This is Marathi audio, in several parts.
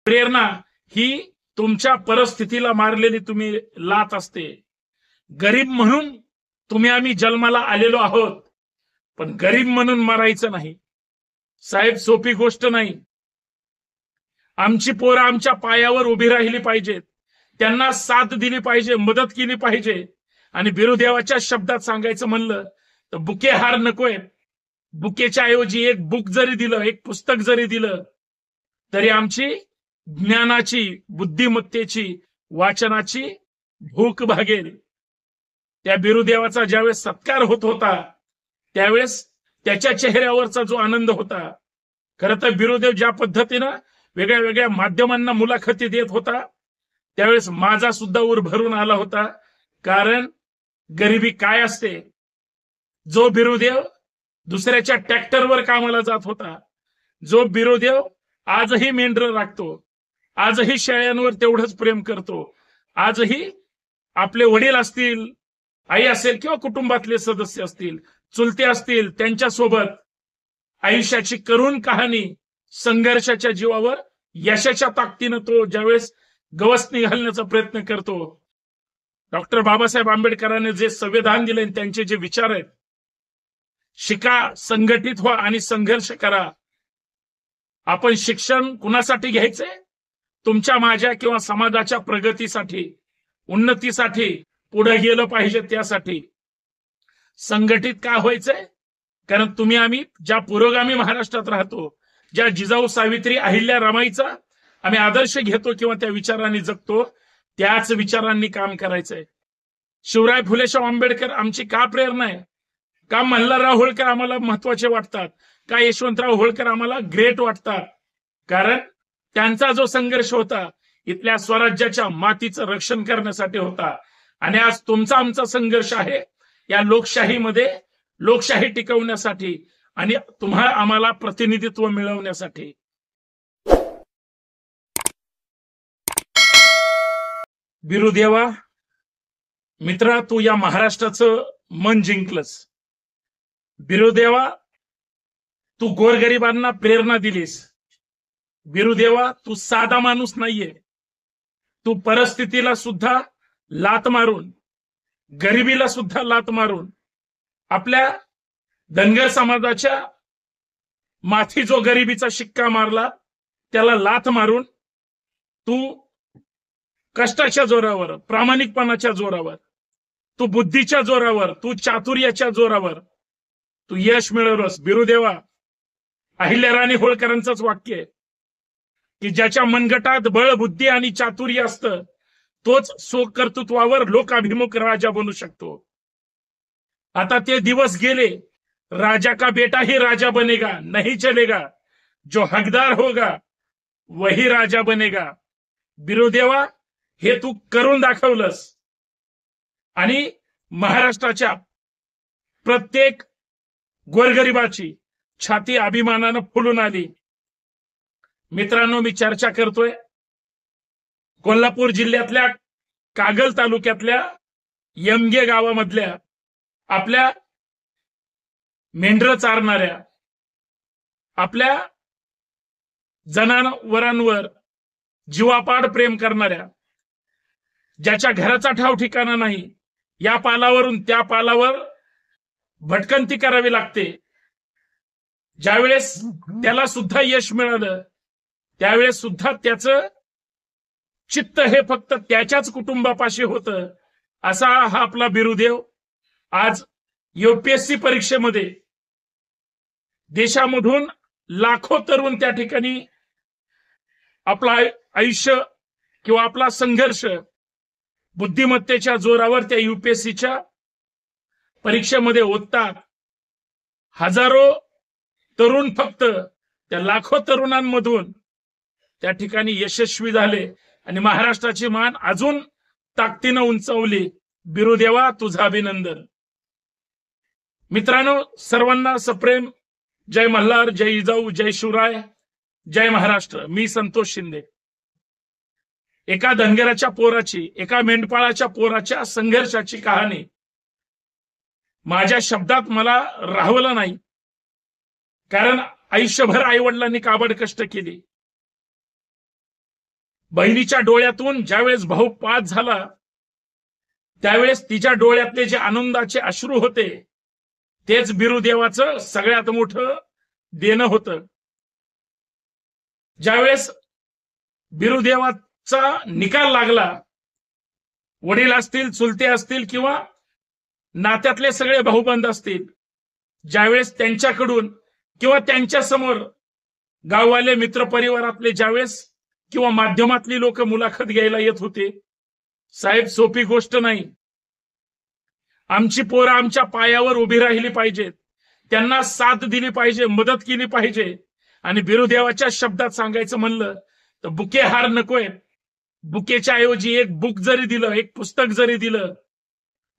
प्रेरणा ही तुमच्या परिस्थितीला मारलेली तुम्ही लात असते। गरीब म्हणून तुम्ही आम्ही जन्माला आलेलो आहोत, पण गरीब म्हणून मरायचं नाही साहेब, सोपी गोष्ट नाही। आमची पोरं आमच्या पायावर उभी राहिली पाहिजेत, त्यांना साथ दिली पाहिजे, मदत केली पाहिजे। आणि बिरुदेवाच्या शब्दात सांगायचं म्हणलं तर बुके हार नकोय। बुकेच्या ऐवजी एक बुक जरी दिलं, एक पुस्तक जरी दिलं, तरी आमची ज्ञानाची, बुद्धिमत्तेची, वाचनाची भूक भागेल। त्या बिरुदेवाचा ज्यावेळेस सत्कार होत होता, त्यावेळेस त्याच्या चेहऱ्यावरचा जो आनंद होता, खरं तर बिरुदेव ज्या पद्धतीनं वेगळ्या वेगळ्या माध्यमांना मुलाखती देत होता, त्यावेळेस माझा सुद्धा ऊर भरून आला होता। कारण गरिबी काय असते, जो बिरुदेव दुसऱ्याच्या ट्रॅक्टरवर कामाला जात होता, जो बिरुदेव आजही मेंढरं राखतो, आजही शेळ्यांवर तेवढंच प्रेम करतो, आजही आपले वडील असतील, आई असेल किंवा कुटुंबातले सदस्य असतील, चुलते असतील, त्यांच्यासोबत आयुष्याची करुण कहाणी, संघर्षाच्या जीवावर यशाच्या ताकदीनं तो ज्यावेळेस गवसणी घालण्याचा प्रयत्न करतो। डॉक्टर बाबासाहेब आंबेडकरांनी जे संविधान दिले, त्यांचे जे विचार आहेत, शिका, संघटित व्हा आणि संघर्ष करा। आपण शिक्षण कुणासाठी घ्यायचंय? तुमच्या, माझ्या किंवा समाजाच्या प्रगतीसाठी, उन्नतीसाठी, पुढे गेलं पाहिजे त्यासाठी। संघटित का व्हायचंय? कारण तुम्ही आम्ही ज्या पुरोगामी महाराष्ट्रात राहतो, ज्या जिजाऊ, सावित्री, अहिल्या, रमाईचा आम्ही आदर्श घेतो किंवा त्या विचारांनी जगतो, त्याच विचारांनी काम करायचंय। शिवराय फुले शाहू आंबेडकर आमची का प्रेरणा आहे? का मल्हारराव होळकर आम्हाला महत्वाचे वाटतात? का यशवंतराव होळकर आम्हाला ग्रेट वाटतात? कारण त्यांचा जो संघर्ष होता, इथल्या स्वराज्याच्या मातीचं रक्षण करण्यासाठी होता। आणि आज तुमचा आमचा संघर्ष आहे या लोकशाहीमध्ये, लोकशाही टिकवण्यासाठी आणि तुम्हाला आम्हाला प्रतिनिधित्व मिळवण्यासाठी। बिरुदेवा मित्रा, तू या महाराष्ट्राचं मन जिंकलंस। बिरुदेवा, तू गोरगरिबांना प्रेरणा दिलीस। बिरुदेवा, तू साधा माणूस नाहीये, तू परिस्थितीला सुद्धा लात मारून, गरिबीला सुद्धा लात मारून, आपल्या धनगर समाजाच्या माथी जो गरिबीचा शिक्का मारला, त्याला लात मारून तू कष्टाच्या जोरावर, प्रामाणिकपणाच्या जोरावर, तू बुद्धीच्या जोरावर, तू चातुर्याच्या जोरावर तू यश मिळवलंस। बिरुदेवा, अहिल्याराणी होळकरांचंच वाक्य आहे की ज्याच्या मनगटात बळ, बुद्धी आणि चातुर्य असतं, तोच स्वकर्तृत्वावर लोकाभिमुख राजा बनू शकतो। आता ते दिवस गेले। राजा का बेटा ही राजा बनेगा, नहीं चलेगा, जो हकदार होगा वही राजा बनेगा। बिरुदेवा, हे तू करून दाखवलंस आणि महाराष्ट्राच्या प्रत्येक गोरगरिबाची छाती अभिमानानं फुलून आली। मित्रांनो, मी चर्चा करतोय कोल्हापूर जिल्ह्यातल्या कागल तालुक्यातल्या यमगे गावामधल्या आपल्या मेंढरं चारणाऱ्या, आपल्या जनावरांवर जीवापाड प्रेम करणाऱ्या, ज्याच्या घराचा ठाव ठिकाणा नाही, या पालावरून त्या पालावर भटकंती करावी लागते, ज्यावेळेस त्याला सुद्धा यश मिळालं, त्यावेळेस सुद्धा त्याचं चित्त हे फक्त त्याच्याच कुटुंबापाशी होतं। असा हा आपला बिरुदेव आज UPSC परीक्षेमध्ये देशामधून लाखो तरुण त्या ठिकाणी आपला आयुष्य किंवा आपला संघर्ष बुद्धिमत्तेच्या जोरावर त्या UPSCच्या परीक्षेमध्ये ओततात। हजारो तरुण फक्त त्या लाखो तरुणांमधून त्या ठिकाणी यशस्वी झाले आणि महाराष्ट्राची मान अजून ताकदीनं उंचावली। बिरुदेवा, तुझं अभिनंदन। मित्रांनो, सर्वांना सप्रेम जय मल्हार, जय जिजाऊ, जय शिवराय, जय महाराष्ट्र। मी संतोष शिंदे। एका धनगराच्या पोराची, एका मेंढपाळाच्या पोराच्या संघर्षाची कहाणी माझ्या शब्दात मला राहवलं नाही, कारण आयुष्यभर आई वडिलांनी काबड कष्ट केली। बहिणीच्या डोळ्यातून ज्यावेळेस भाऊ पास झाला त्यावेळेस तिच्या डोळ्यातले जे आनंदाचे अश्रू होते तेच बिरुदेवाचं सगळ्यात मोठं देणं होतं. ज्यावेळेस बिरुदेवाचा निकाल लागला, वडील असतील, चुलते असतील किंवा नात्यातले सगळे भाऊबंद असतील, ज्यावेळेस त्यांच्याकडून किंवा त्यांच्या समोर गाववाले मित्रपरिवारातले ज्यावेळेस किंवा माध्यमातली लोक मुलाखत घ्यायला येत होते, साहेब सोपी गोष्ट नाही. आमची पोरं आमच्या पायावर उभी राहिली पाहिजेत, त्यांना साथ दिली पाहिजे, मदत केली पाहिजे. आणि बिरुदेवाच्या शब्दात सांगायचं म्हणलं तर बुके हार नकोय. बुकेच्या ऐवजी एक बुक जरी दिलं, एक पुस्तक जरी दिलं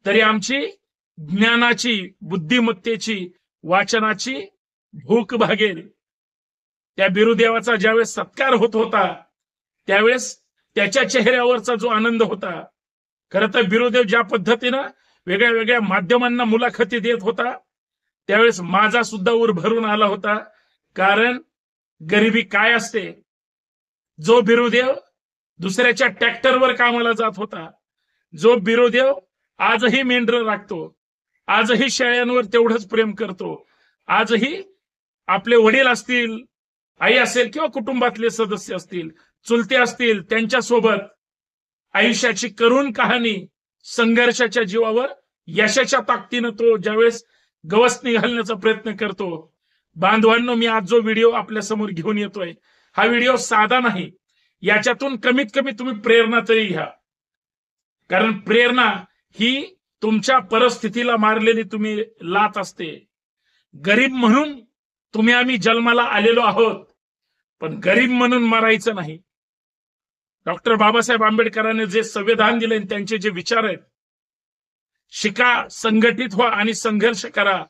तरी आमची ज्ञानाची, बुद्धिमत्तेची, वाचनाची भूक भागेल. त्या बिरुदेवाचा ज्यावेळेस सत्कार होत होता त्यावेळेस त्याच्या चेहऱ्यावरचा जो आनंद होता, खरं तर बिरुदेव ज्या पद्धतीनं वेगळ्या वेगळ्या माध्यमांना मुलाखती देत होता त्यावेळेस माझा सुद्धा ऊर भरून आला होता. कारण गरिबी काय असते. जो बिरुदेव दुसऱ्याच्या ट्रॅक्टरवर कामाला जात होता, जो बिरुदेव आजही मेंढरं राखतो, आजही शेळ्यांवर तेवढंच प्रेम करतो, आजही आपले वडील असतील, आई असेल किंवा कुटुंबातले सदस्य असतील, चुलते असतील, त्यांच्यासोबत आयुष्याची करुण कहाणी, संघर्षाच्या जीवावर यशाच्या ताकदीनं तो ज्यावेळेस गवसणी घालण्याचा प्रयत्न करतो. बांधवांनो, मी आज जो व्हिडिओ आपल्या समोर घेऊन येतोय हा व्हिडिओ साधा नाही. याच्यातून कमीत कमी तुम्ही प्रेरणा तरी घ्या. कारण प्रेरणा ही तुमच्या परिस्थितीला मारलेली तुम्ही लात असते. गरीब म्हणून तुम्ही आम्ही जन्माला आलेलो आहोत, पण गरीब म्हणून मरायचं नाही. डॉक्टर बाबासाहेब आंबेडकरांनी जे संविधान दिले, त्यांचे जे विचार आहेत, शिका, संघटित व्हा आणि संघर्ष करा.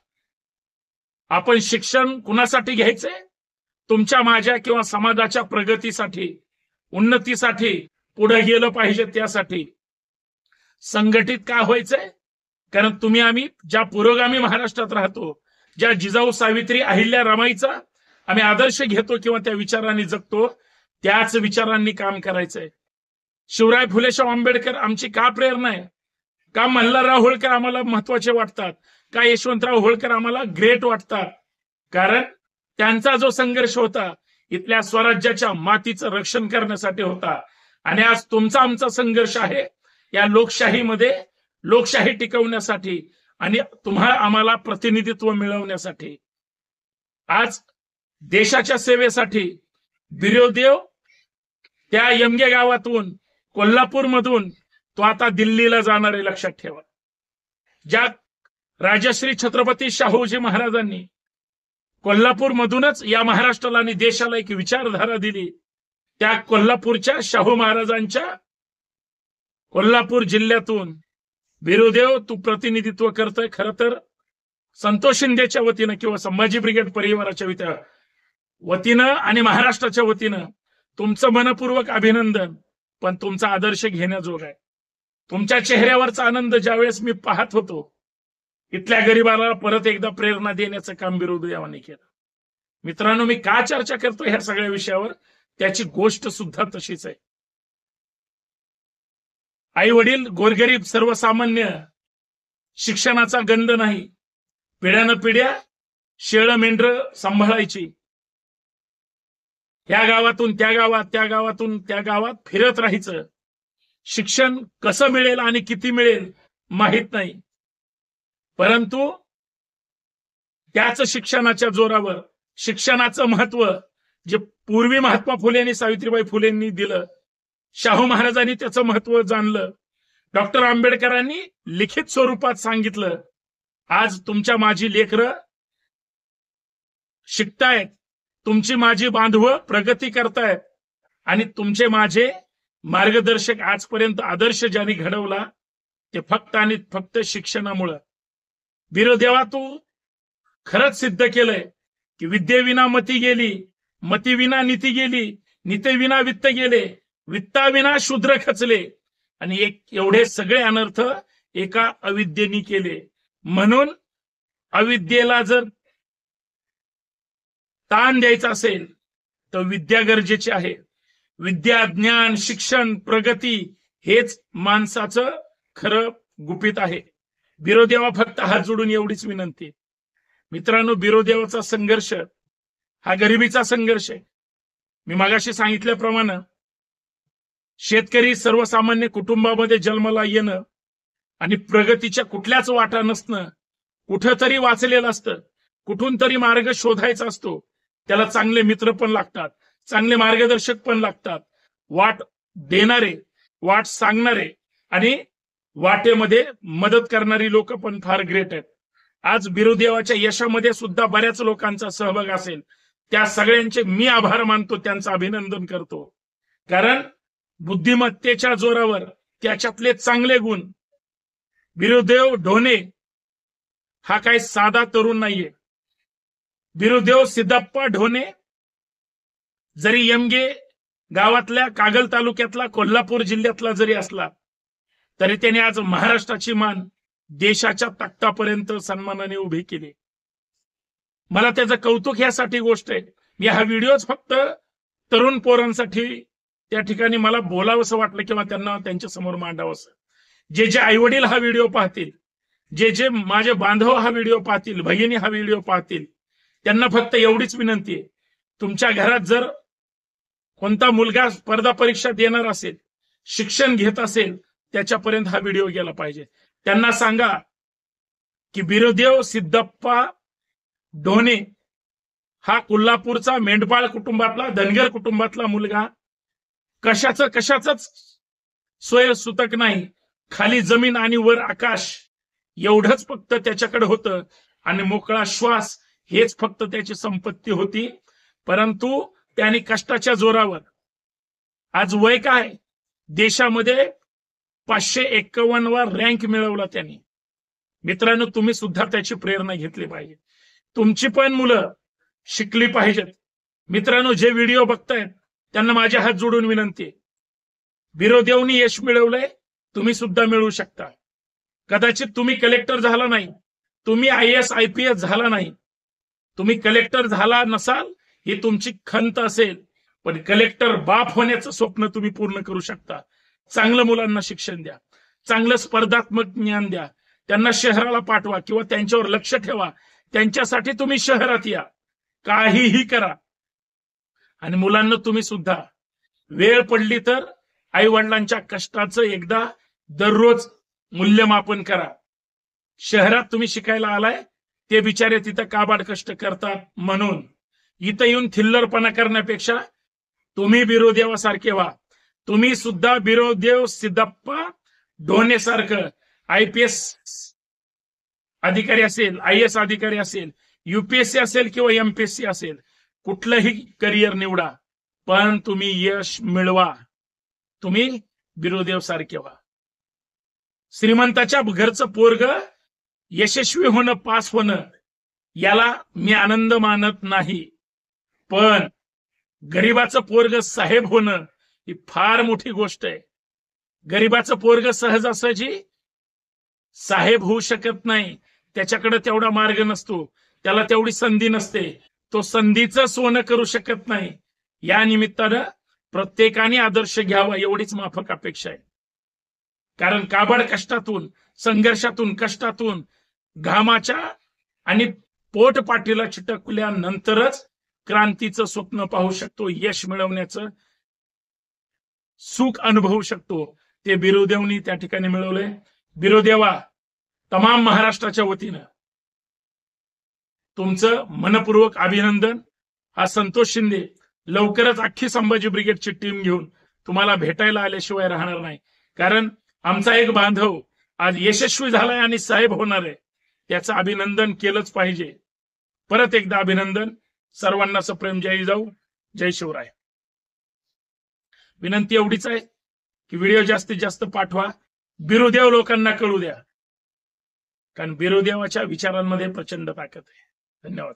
आपण शिक्षण कुणासाठी घ्यायचंय? तुमच्या, माझ्या किंवा समाजाच्या प्रगतीसाठी, उन्नतीसाठी, पुढे गेलं पाहिजे त्यासाठी. संघटित का व्हायचंय? कारण तुम्ही आम्ही ज्या पुरोगामी महाराष्ट्रात राहतो, ज्या जिजाऊ, सावित्री, अहिल्या, रमाईचा आम्ही आदर्श घेतो किंवा त्या विचारांनी जगतो, त्याच विचारांनी काम करायचंय. शिवराय फुलेशाह आंबेडकर आमची का प्रेरणा आहे? का मल्हारराव होळकर आम्हाला महत्वाचे वाटतात? का यशवंतराव होळकर आम्हाला ग्रेट वाटतात? कारण त्यांचा जो संघर्ष होता इथल्या स्वराज्याच्या मातीचं रक्षण करण्यासाठी होता. आणि आज तुमचा आमचा संघर्ष आहे या लोकशाहीमध्ये, लोकशाही टिकवण्यासाठी आणि आम्हाला प्रतिनिधित्व मिळवण्यासाठी. आज देशाच्या सेवेसाठी बिरुदेव त्या यमगे गावातून, कोल्हापूरमधून तो आता दिल्लीला जाणार आहे, लक्षात ठेवा. ज्या राजश्री छत्रपती शाहूजी महाराजांनी कोल्हापूरमधूनच या महाराष्ट्राला आणि देशाला एक विचारधारा दिली, त्या कोल्हापूरच्या शाहू महाराजांच्या कोल्हापूर जिल्ह्यातून बिरुदेव तू प्रतिनिधित्व करतोय. खरं तर संतोष शिंदेच्या वतीनं किंवा संभाजी ब्रिगेड परिवाराच्या वतीनं आणि महाराष्ट्राच्या वतीनं तुमचं मनपूर्वक अभिनंदन. पण तुमचा आदर्श घेण्याजोग आहे. तुमच्या चेहऱ्यावरचा आनंद ज्यावेळेस मी पाहत होतो, इथल्या गरीबाला परत एकदा प्रेरणा देण्याचं काम बिरुदेवांनी केलं. मित्रांनो, मी का चर्चा करतो ह्या सगळ्या विषयावर, त्याची गोष्ट सुद्धा तशीच आहे. आई वडील, गोरगरीब, सर्वसामान्य, शिक्षणाचा गंध नाही, पिढ्यानं पिढ्या शेळं मेंढर सांभाळायची. या गावातून त्या गावात, त्या गावातून त्या गावात फिरत राहायचं. शिक्षण कसं मिळेल आणि किती मिळेल माहित नाही, परंतु त्याच शिक्षणाच्या जोरावर शिक्षणाचं महत्व जे पूर्वी महात्मा फुले आणि सावित्रीबाई फुलेंनी दिलं, शाहू महाराजांनी त्याचं महत्व जाणलं, डॉक्टर आंबेडकरांनी लिखित स्वरूपात सांगितलं. आज तुमच्या माझी लेकरं शिकतायत, तुमची माझी बांधवं प्रगती करतायत आणि तुमचे माझे मार्गदर्शक आजपर्यंत आदर्श ज्यांनी घडवला ते फक्त आणि फक्त शिक्षणामुळं. बिरुदेवा, तू खरंच सिद्ध केलंय की विद्येविना मती गेली, मतीविना नीती गेली, नीतीविना वित्त गेले, वित्ताविना शूद्र खचले आणि एवढे सगळे अनर्थ एका अविद्येने केले. म्हणून अविद्येला जर ताण द्यायचा असेल तर विद्या गरजेची आहे. विद्या, ज्ञान, शिक्षण, प्रगती हेच माणसाचं खरं गुपित आहे. बिरोदेवा फक्त हात जोडून एवढीच विनंती. मित्रांनो, बिरोदेवाचा संघर्ष हा गरिबीचा संघर्ष आहे. मी मागाशी सांगितल्याप्रमाणे शेतकरी सर्वसामान्य कुटुंबामध्ये जन्माला येणं आणि प्रगतीच्या कुठल्याच वाटा नसणं, कुठंतरी वाचलेलं असतं, कुठून तरी मार्ग शोधायचा असतो. त्याला चांगले मित्र पण लागतात, चांगले मार्गदर्शक पण लागतात, वाट देणारे, वाट सांगणारे आणि वाटेमध्ये मदत करणारी लोक पण फार ग्रेट आहेत. आज बिरोदेवाच्या यशामध्ये सुद्धा बऱ्याच लोकांचा सहभाग असेल. त्या सगळ्यांचे मी आभार मानतो, त्यांचं अभिनंदन करतो. कारण बुद्धिमत्तेच्या जोरावर त्याच्यातले चांगले गुण. बिरोदेव ढोणे हा काही साधा तरुण नाहीये. बिरोदेव सिद्धप्पा ढोणे जरी यमगे गावातल्या कागल तालुक्यातला, कोल्हापूर जिल्ह्यातला जरी असला तरी त्याने आज महाराष्ट्राची मान देशाच्या तख्तापर्यंत सन्मानाने उभी केली. मला त्याचं कौतुक यासाठी गोष्ट आहे. मी हा व्हिडिओच फक्त तरुण पोरांसाठी त्या ठिकाणी मला बोलावंसं वाटलं किंवा त्यांना त्यांच्या समोर मांडावंसं. जे जे आईवडील हा व्हिडिओ पाहतील, जे जे माझे बांधव हा व्हिडिओ पाहतील, भगिनी हा व्हिडिओ पाहतील, त्यांना फक्त एवढीच विनंती आहे. तुमच्या घरात जर कोणता मुलगा स्पर्धा परीक्षा देणार असेल, शिक्षण घेत असेल, त्याच्यापर्यंत हा व्हिडिओ गेला पाहिजे. त्यांना सांगा की बिरोदेव सिद्धप्पा ढोणे हा कोल्हापूरचा मेंढपाळ कुटुंबातला, धनगर कुटुंबातला मुलगा, कशाच सोयसुतक नाही. खाली जमीन आणि वर आकाश एवढंच फक्त त्याच्याकडे होतं आणि मोकळा श्वास हेच फक्त त्याची संपत्ती होती. परंतु त्याने कष्टाच्या जोरावर आज वय काय, देशामध्ये 551वा रँक मिळवला त्यांनी. मित्रांनो, तुम्ही सुद्धा त्याची प्रेरणा घेतली पाहिजे. तुमची पण मुलं शिकली पाहिजेत. मित्रांनो, जे व्हिडिओ बघतायत त्यांना माझ्या हात जोडून विनंती आहे. बिरोदेवनी यश मिळवलंय, तुम्ही सुद्धा मिळवू शकता. कदाचित तुम्ही कलेक्टर झाला नाही, तुम्ही IAS IPS झाला नाही, तुम्ही कलेक्टर झाला नसाल ही तुमची खंत असेल, पण कलेक्टर बाप होण्याचं स्वप्न तुम्ही पूर्ण करू शकता. चांगलं मुलांना शिक्षण द्या, चांगलं स्पर्धात्मक ज्ञान द्या, त्यांना शहराला पाठवा किंवा त्यांच्यावर लक्ष ठेवा. त्यांच्यासाठी तुम्ही शहरात या, काहीही करा. आणि मुलांना तुम्ही सुद्धा वेळ पडली तर आई वडिलांच्या कष्टाचं एकदा दररोज मूल्यमापन करा. शहरात तुम्ही शिकायला आलाय, ते बिचारे तिथं काबाड कष्ट करतात म्हणून इथं येऊन थिल्लरपणा करण्यापेक्षा तुम्ही बिरोदेवासारखे व्हा. तुम्ही सुद्धा बिरोदेव सिद्धप्पा ढोणे सारखं IPS अधिकारी असेल, IAS अधिकारी असेल, UPSC असेल किंवा MPSC असेल, कुठलंही करिअर निवडा, पण तुम्ही यश मिळवा. तुम्ही बिरोदेव सारखे व्हा. श्रीमंताच्या घरचं पोरग यशस्वी होणं, पास होणं, याला मी आनंद मानत नाही. पण गरीबाचं पोरग साहेब होणं ही फार मोठी गोष्ट आहे. गरीबाचं पोरग सहजासहजी साहेब होऊ शकत नाही. त्याच्याकडे तेवढा मार्ग नसतो, त्याला तेवढी संधी नसते, तो संधीचं सोनं करू शकत नाही. या निमित्तानं प्रत्येकाने आदर्श घ्यावा एवढीच माफक अपेक्षा आहे. कारण काबाड कष्टातून, संघर्षातून, कष्टातून, घामाच्या आणि पोट पाठीला चिटकल्यानंतरच क्रांतीचं स्वप्न पाहू शकतो, यश मिळवण्याचं सुख अनुभवू शकतो. ते बिरोदेवनी त्या ठिकाणी मिळवलंय. बिरोदेवा, तमाम महाराष्ट्राच्या वतीनं तुमचं मनपूर्वक अभिनंदन. हा संतोष शिंदे लवकरच अख्खी संभाजी ब्रिगेडची टीम घेऊन तुम्हाला भेटायला आल्याशिवाय राहणार नाही. कारण आमचा एक बांधव आज यशस्वी झालाय आणि साहेब होणार आहे, त्याचं अभिनंदन केलंच पाहिजे. परत एकदा अभिनंदन. सर्वांना सप्रेम जय जाऊ, जय शिवराय. विनंती एवढीच आहे की व्हिडिओ जास्तीत जास्त पाठवा, बिरोदेव लोकांना कळू द्या, कारण बिरोदेवाच्या विचारांमध्ये प्रचंड ताकद आहे. धन्यवाद.